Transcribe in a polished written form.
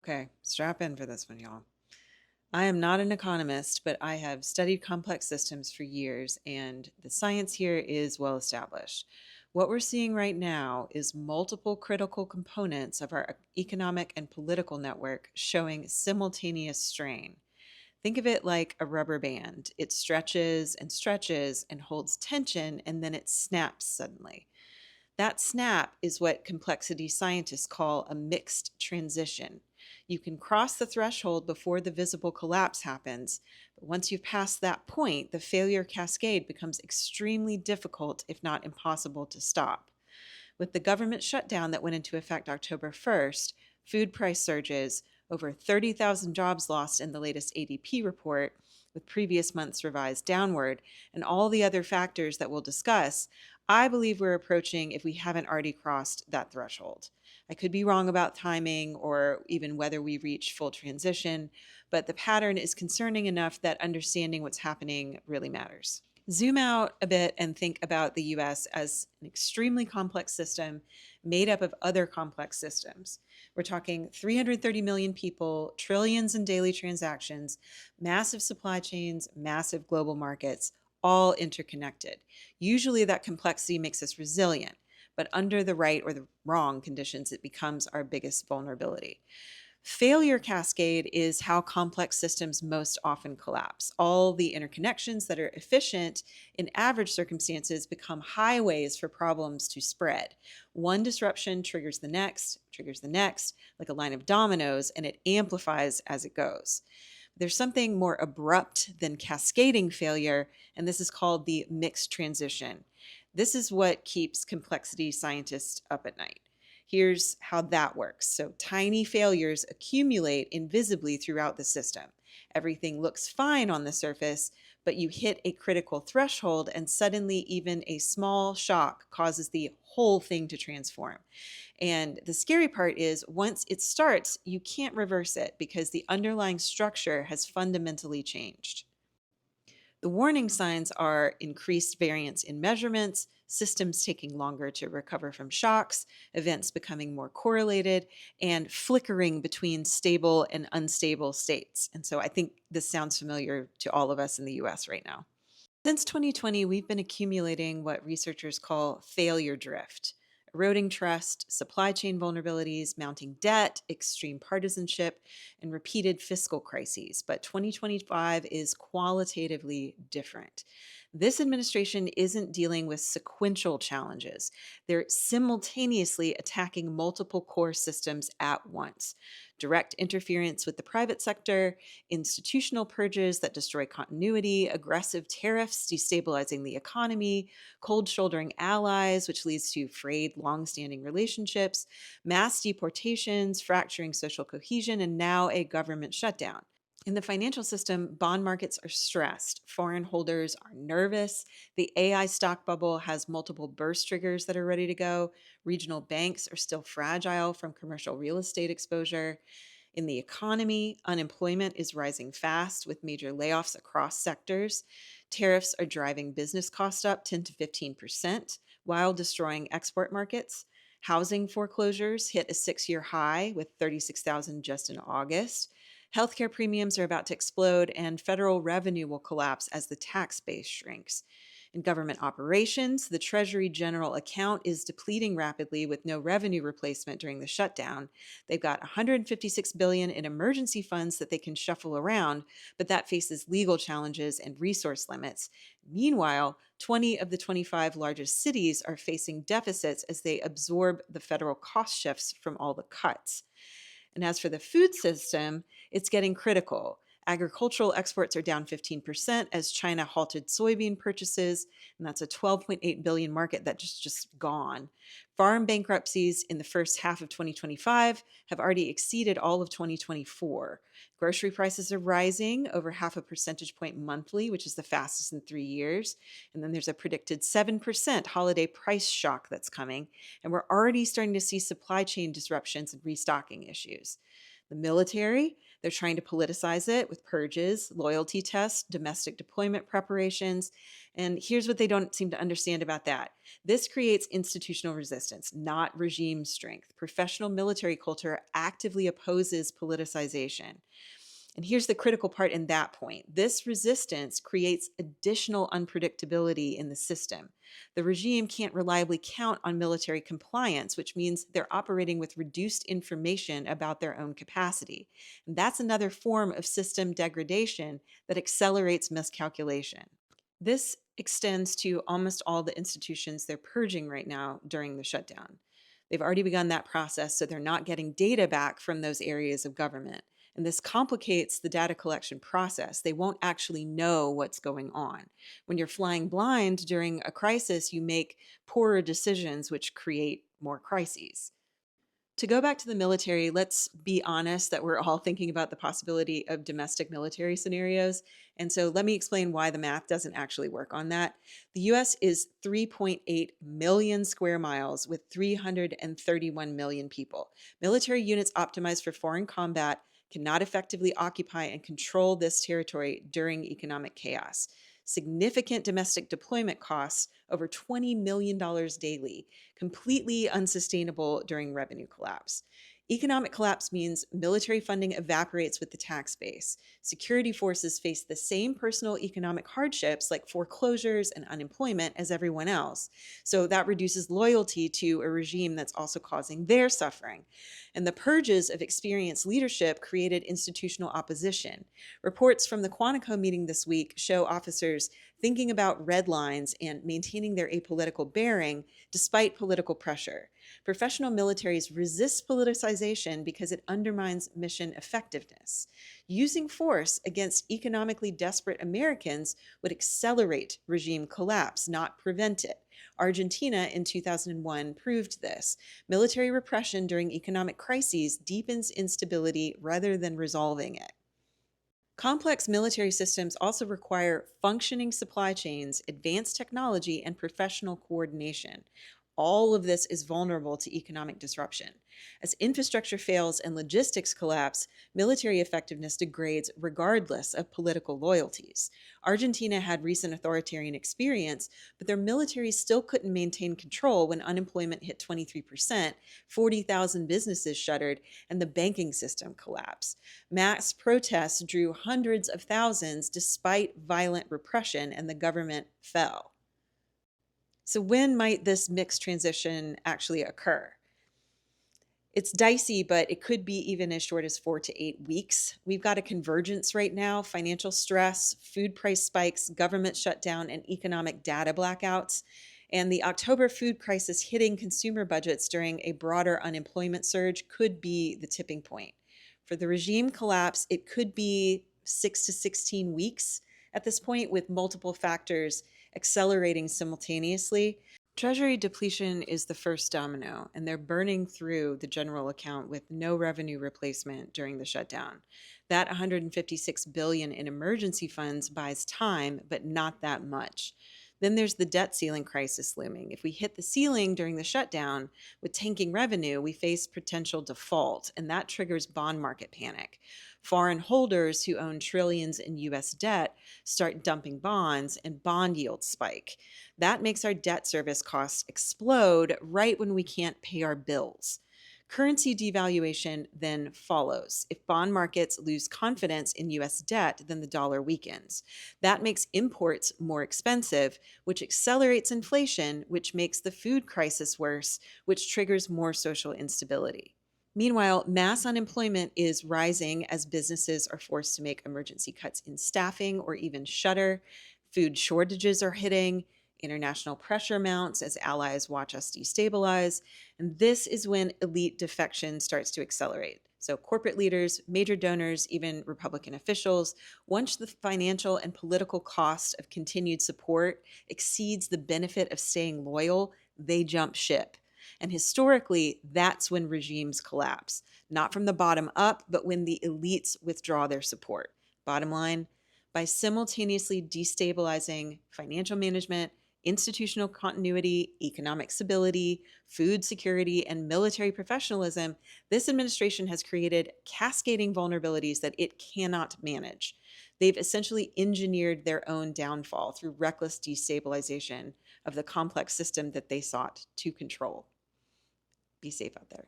Okay, strap in for this one, y'all. I am not an economist, but I have studied complex systems for years, and the science here is well established. What we're seeing right now is multiple critical components of our economic and political network showing simultaneous strain. Think of it like a rubber band. It stretches and holds tension, and then it snaps suddenly. That snap is what complexity scientists call a mixed transition. You can cross the threshold before the visible collapse happens, but once you've passed that point, the failure cascade becomes extremely difficult, if not impossible, to stop. With the government shutdown that went into effect October 1st, food price surges, over 30,000 jobs lost in the latest ADP report, with previous months revised downward, and all the other factors that we'll discuss, I believe we're approaching if we haven't already crossed that threshold. I could be wrong about timing or even whether we reach full transition, but the pattern is concerning enough that understanding what's happening really matters. Zoom out a bit and think about the US as an extremely complex system made up of other complex systems. We're talking 330 million people, trillions in daily transactions, massive supply chains, massive global markets, all interconnected. Usually that complexity makes us resilient, but under the right or the wrong conditions, it becomes our biggest vulnerability. Failure cascade is how complex systems most often collapse. All the interconnections that are efficient in average circumstances become highways for problems to spread. One disruption triggers the next, like a line of dominoes, and it amplifies as it goes. There's something more abrupt than cascading failure, and this is called the mixed transition. This is what keeps complexity scientists up at night. Here's how that works. So tiny failures accumulate invisibly throughout the system. Everything looks fine on the surface, but you hit a critical threshold and suddenly even a small shock causes the whole thing to transform. And the scary part is once it starts, you can't reverse it because the underlying structure has fundamentally changed. The warning signs are increased variance in measurements, systems taking longer to recover from shocks, events becoming more correlated, and flickering between stable and unstable states. And so I think this sounds familiar to all of us in the US right now. Since 2020, we've been accumulating what researchers call failure drift, eroding trust, supply chain vulnerabilities, mounting debt, extreme partisanship, and repeated fiscal crises. But 2025 is qualitatively different. This administration isn't dealing with sequential challenges. They're simultaneously attacking multiple core systems at once. Direct interference with the private sector, institutional purges that destroy continuity, aggressive tariffs destabilizing the economy, cold shouldering allies, which leads to frayed, long-standing relationships, mass deportations, fracturing social cohesion, and now a government shutdown. In the financial system, bond markets are stressed. Foreign holders are nervous. The AI stock bubble has multiple burst triggers that are ready to go. Regional banks are still fragile from commercial real estate exposure. In the economy, unemployment is rising fast with major layoffs across sectors. Tariffs are driving business costs up 10 to 15% while destroying export markets. Housing foreclosures hit a 6-year high with 36,000 just in August. Healthcare premiums are about to explode, and federal revenue will collapse as the tax base shrinks. In government operations, the Treasury general account is depleting rapidly with no revenue replacement during the shutdown. They've got 156 billion in emergency funds that they can shuffle around, but that faces legal challenges and resource limits. Meanwhile, 20 of the 25 largest cities are facing deficits as they absorb the federal cost shifts from all the cuts. And as for the food system, it's getting critical. Agricultural exports are down 15% as China halted soybean purchases, and that's a 12.8 billion market that just gone. Farm bankruptcies in the first half of 2025 have already exceeded all of 2024. Grocery prices are rising over half a percentage point monthly, which is the fastest in 3 years. And then there's a predicted 7% holiday price shock that's coming, and we're already starting to see supply chain disruptions and restocking issues. The military, they're trying to politicize it with purges, loyalty tests, domestic deployment preparations. And here's what they don't seem to understand about that. This creates institutional resistance, not regime strength. Professional military culture actively opposes politicization. And here's the critical part in that point. This resistance creates additional unpredictability in the system. The regime can't reliably count on military compliance, which means they're operating with reduced information about their own capacity. And that's another form of system degradation that accelerates miscalculation. This extends to almost all the institutions they're purging right now during the shutdown. They've already begun that process, so they're not getting data back from those areas of government. And this complicates the data collection process. They won't actually know what's going on. When you're flying blind during a crisis, you make poorer decisions, which create more crises. To go back to the military, let's be honest that we're all thinking about the possibility of domestic military scenarios. And so let me explain why the math doesn't actually work on that. The US is 3.8 million square miles with 331 million people. Military units optimized for foreign combat cannot effectively occupy and control this territory during economic chaos. Significant domestic deployment costs over $20 million daily, completely unsustainable during revenue collapse. Economic collapse means military funding evaporates with the tax base. Security forces face the same personal economic hardships like foreclosures and unemployment as everyone else. So that reduces loyalty to a regime that's also causing their suffering. And the purges of experienced leadership created institutional opposition. Reports from the Quantico meeting this week show officers thinking about red lines and maintaining their apolitical bearing despite political pressure. Professional militaries resist politicization because it undermines mission effectiveness. Using force against economically desperate Americans would accelerate regime collapse, not prevent it. Argentina in 2001 proved this. Military repression during economic crises deepens instability rather than resolving it. Complex military systems also require functioning supply chains, advanced technology, and professional coordination. All of this is vulnerable to economic disruption. As infrastructure fails and logistics collapse, military effectiveness degrades regardless of political loyalties. Argentina had recent authoritarian experience, but their military still couldn't maintain control when unemployment hit 23%, 40,000 businesses shuttered, and the banking system collapsed. Mass protests drew hundreds of thousands despite violent repression, and the government fell. So when might this mixed transition actually occur? It's dicey, but it could be even as short as 4 to 8 weeks. We've got a convergence right now: financial stress, food price spikes, government shutdown, and economic data blackouts. And the October food crisis hitting consumer budgets during a broader unemployment surge could be the tipping point. For the regime collapse, it could be 6 to 16 weeks at this point, with multiple factors accelerating simultaneously. Treasury depletion is the first domino, and they're burning through the general account with no revenue replacement during the shutdown. That 156 billion in emergency funds buys time, but not that much. Then there's the debt ceiling crisis looming. If we hit the ceiling during the shutdown with tanking revenue, we face potential default, and that triggers bond market panic. Foreign holders who own trillions in US debt start dumping bonds, and bond yields spike. That makes our debt service costs explode right when we can't pay our bills. Currency devaluation then follows. If bond markets lose confidence in US debt, then the dollar weakens. That makes imports more expensive, which accelerates inflation, which makes the food crisis worse, which triggers more social instability. Meanwhile, mass unemployment is rising as businesses are forced to make emergency cuts in staffing or even shutter. Food shortages are hitting. International pressure mounts as allies watch us destabilize. And this is when elite defection starts to accelerate. So corporate leaders, major donors, even Republican officials, once the financial and political cost of continued support exceeds the benefit of staying loyal, they jump ship. And historically, that's when regimes collapse, not from the bottom up, but when the elites withdraw their support. Bottom line, by simultaneously destabilizing financial management, institutional continuity, economic stability, food security, and military professionalism, this administration has created cascading vulnerabilities that it cannot manage. They've essentially engineered their own downfall through reckless destabilization of the complex system that they sought to control. Be safe out there.